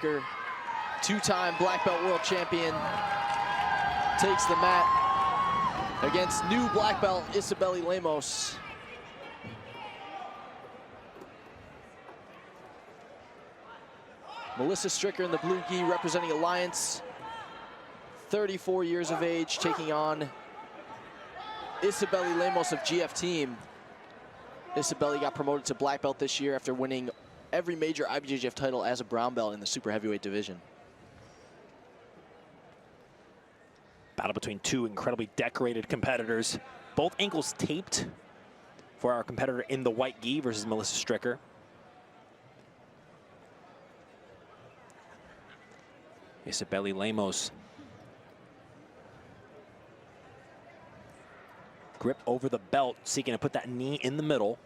Two-time black belt world champion takes the mat against new black belt Isabely Lemos. Melissa Stricker in the blue gi representing Alliance, 34 years of age, taking on Isabely Lemos of GF Team. Isabely got promoted to black belt this year after winning every major IBJJF title as a brown belt in the super heavyweight division. Battle between two incredibly decorated competitors. Both ankles taped for our competitor in the white gi versus Melissa Stricker. Isabely Lemos. Grip over the belt, seeking to put that knee in the middle.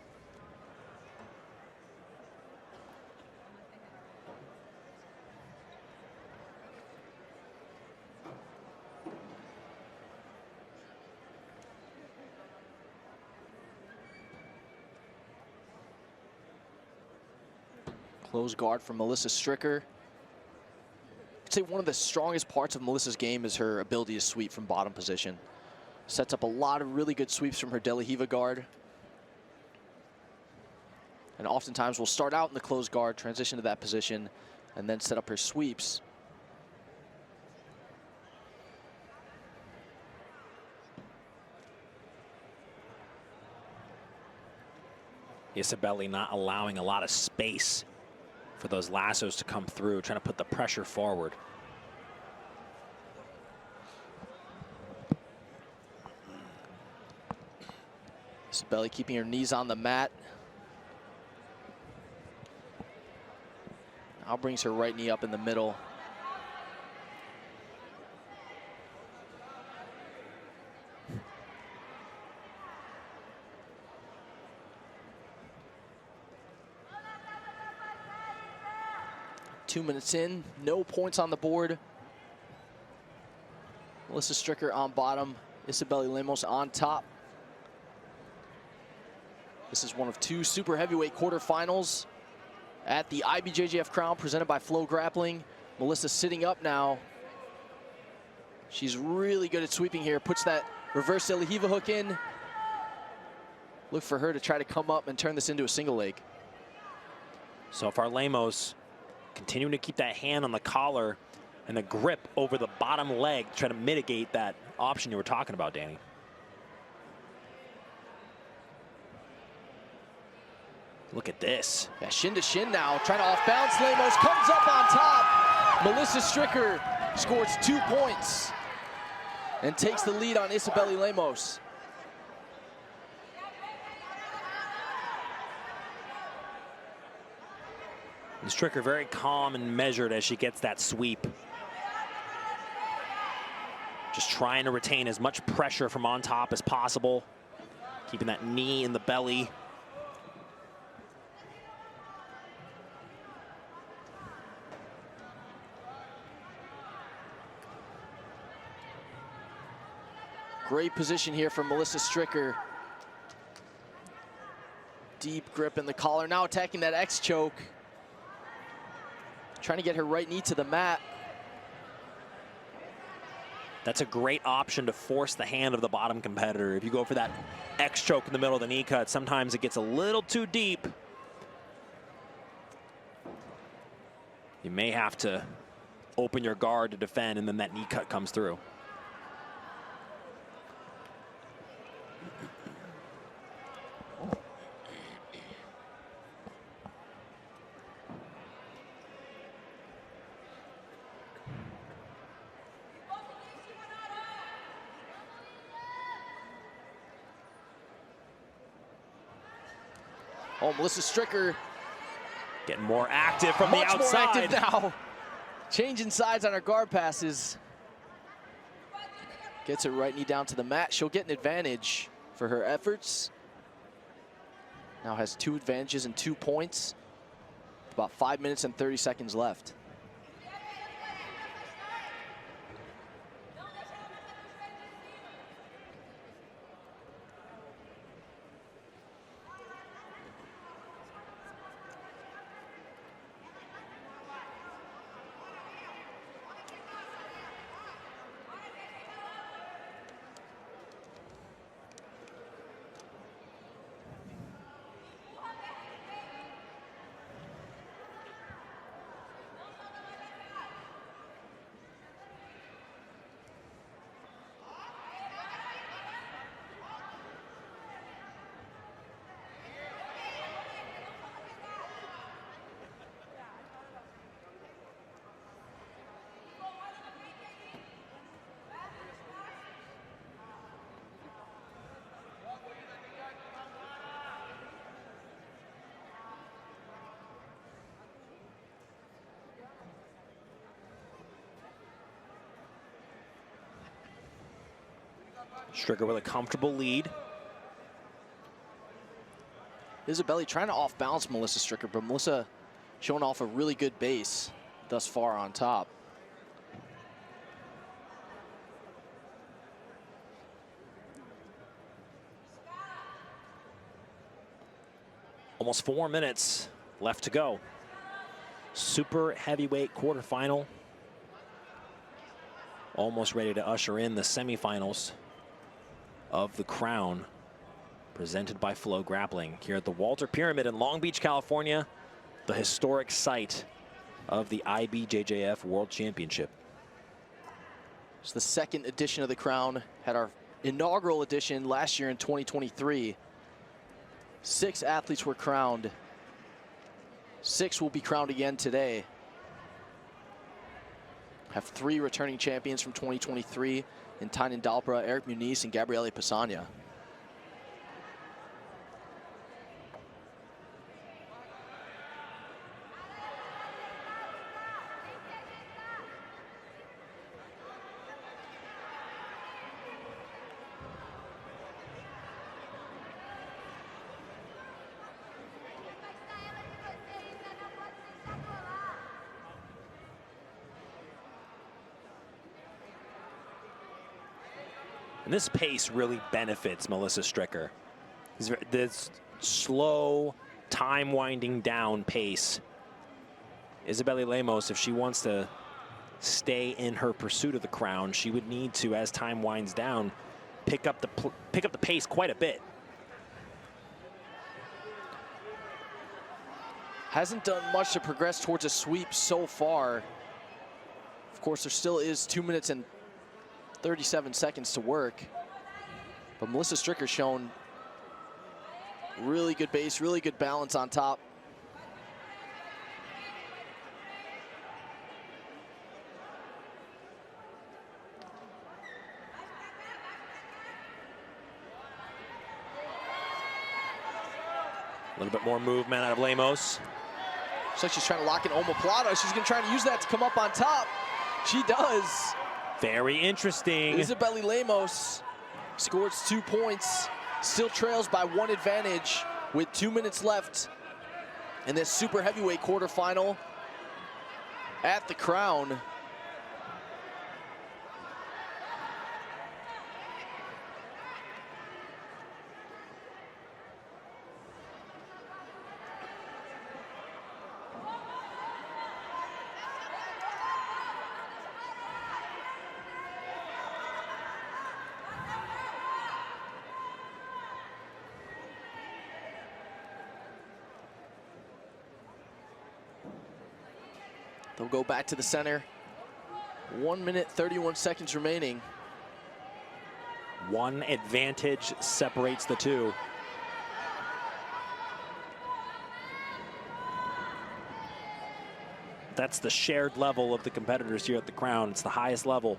Close guard from Melissa Stricker. I'd say one of the strongest parts of Melissa's game is her ability to sweep from bottom position. Sets up a lot of really good sweeps from her De La Riva guard. And oftentimes will start out in the closed guard, transition to that position, and then set up her sweeps. Isabely not allowing a lot of space for those lassos to come through, trying to put the pressure forward. Isabely keeping her knees on the mat. Now brings her right knee up in the middle. Two minutes in, no points on the board. Melissa Stricker on bottom, Isabely Lemos on top. This is one of two super heavyweight quarterfinals at the IBJJF Crown presented by Flow Grappling. Melissa sitting up now. She's really good at sweeping here. Puts that reverse De La Riva hook in. Look for her to try to come up and turn this into a single leg. So far, Lemos continuing to keep that hand on the collar and the grip over the bottom leg to try to mitigate that option you were talking about, Danny. Look at this. Yeah, shin to shin now, trying to off balance. Lemos comes up on top. Melissa Stricker scores 2 points and takes the lead on Isabely Lemos. And Stricker very calm and measured as she gets that sweep. Just trying to retain as much pressure from on top as possible. Keeping that knee in the belly. Great position here from Melissa Stricker. Deep grip in the collar. Now attacking that X choke. Trying to get her right knee to the mat. That's a great option to force the hand of the bottom competitor. If you go for that X choke in the middle of the knee cut, sometimes it gets a little too deep. You may have to open your guard to defend, and then that knee cut comes through. Oh, Melissa Stricker getting more active from the outside. Much more active now. Changing sides on her guard passes. Gets her right knee down to the mat. She'll get an advantage for her efforts. Now has 2 advantages and 2 points. About 5 minutes and 30 seconds left. Stricker with a comfortable lead. Isabely trying to off-balance Melissa Stricker, but Melissa showing off a really good base thus far on top. Almost 4 minutes left to go. Super heavyweight quarterfinal. Almost ready to usher in the semifinals of the Crown, presented by Flow Grappling here at the Walter Pyramid in Long Beach, California, the historic site of the IBJJF World Championship. It's the second edition of the Crown. Had our inaugural edition last year in 2023. 6 athletes were crowned. 6 will be crowned again today. Have 3 returning champions from 2023 in Tynan Dalpra, Eric Muniz, and Gabriele Pisagna. And this pace really benefits Melissa Stricker. This slow, time winding down pace. Isabely Lemos, if she wants to stay in her pursuit of the crown, she would need to, as time winds down, pick up the pace quite a bit. Hasn't done much to progress towards a sweep so far. Of course, there still is 2 minutes and 37 seconds to work. But Melissa Stricker shown really good base, really good balance on top. A little bit more movement out of Lemos. Looks like she's trying to lock in omoplata. She's going to try to use that to come up on top. She does. Very interesting. Isabely Lemos scores 2 points, still trails by 1 advantage with 2 minutes left in this super heavyweight quarterfinal at the Crown. They'll go back to the center. 1 minute, 31 seconds remaining. 1 advantage separates the 2. That's the shared level of the competitors here at the Crown. It's the highest level.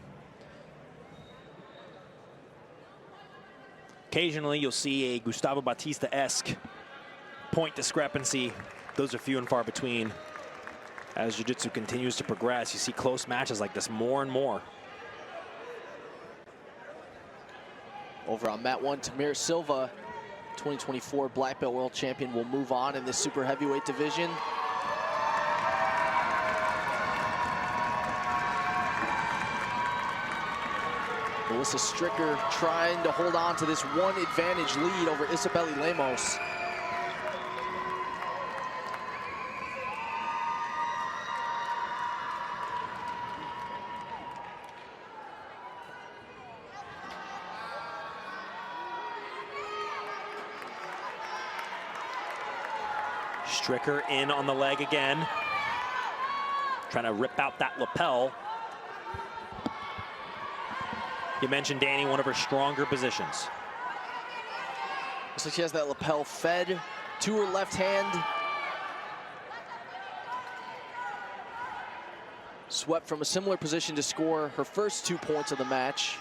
Occasionally, you'll see a Gustavo Batista-esque point discrepancy. Those are few and far between. As Jiu-Jitsu continues to progress, you see close matches like this more and more. Over on mat 1, Tamir Silva, 2024 Black Belt World Champion, will move on in this super heavyweight division. Melissa Stricker trying to hold on to this 1 advantage lead over Isabely Lemos. Stricker in on the leg again. Trying to rip out that lapel. You mentioned, Danny, one of her stronger positions. Looks like she has that lapel fed to her left hand. Swept from a similar position to score her first 2 points of the match.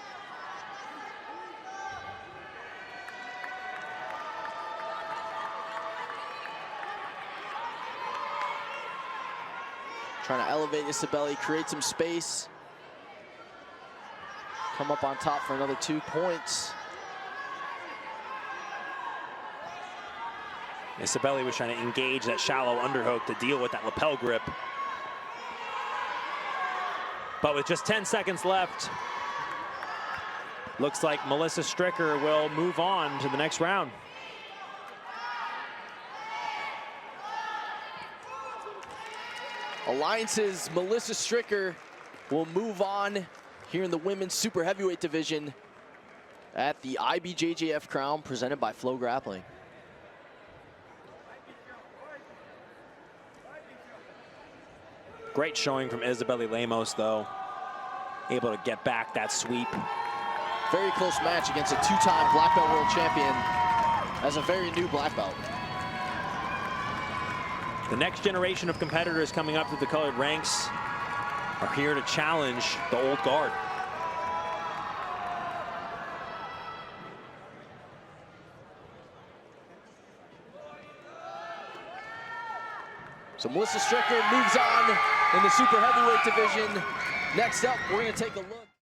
Trying to elevate Isabely, create some space. Come up on top for another 2 points. Isabely was trying to engage that shallow underhook to deal with that lapel grip. But with just 10 seconds left, looks like Melissa Stricker will move on to the next round. Alliance's Melissa Stricker will move on here in the women's super heavyweight division at the IBJJF crown presented by Flow Grappling. Great showing from Isabely Lemos, though. Able to get back that sweep. Very close match against a two-time black belt world champion as a very new black belt. The next generation of competitors coming up through the colored ranks are here to challenge the old guard. So Melissa Stricker moves on in the super heavyweight division. Next up, we're going to take a look.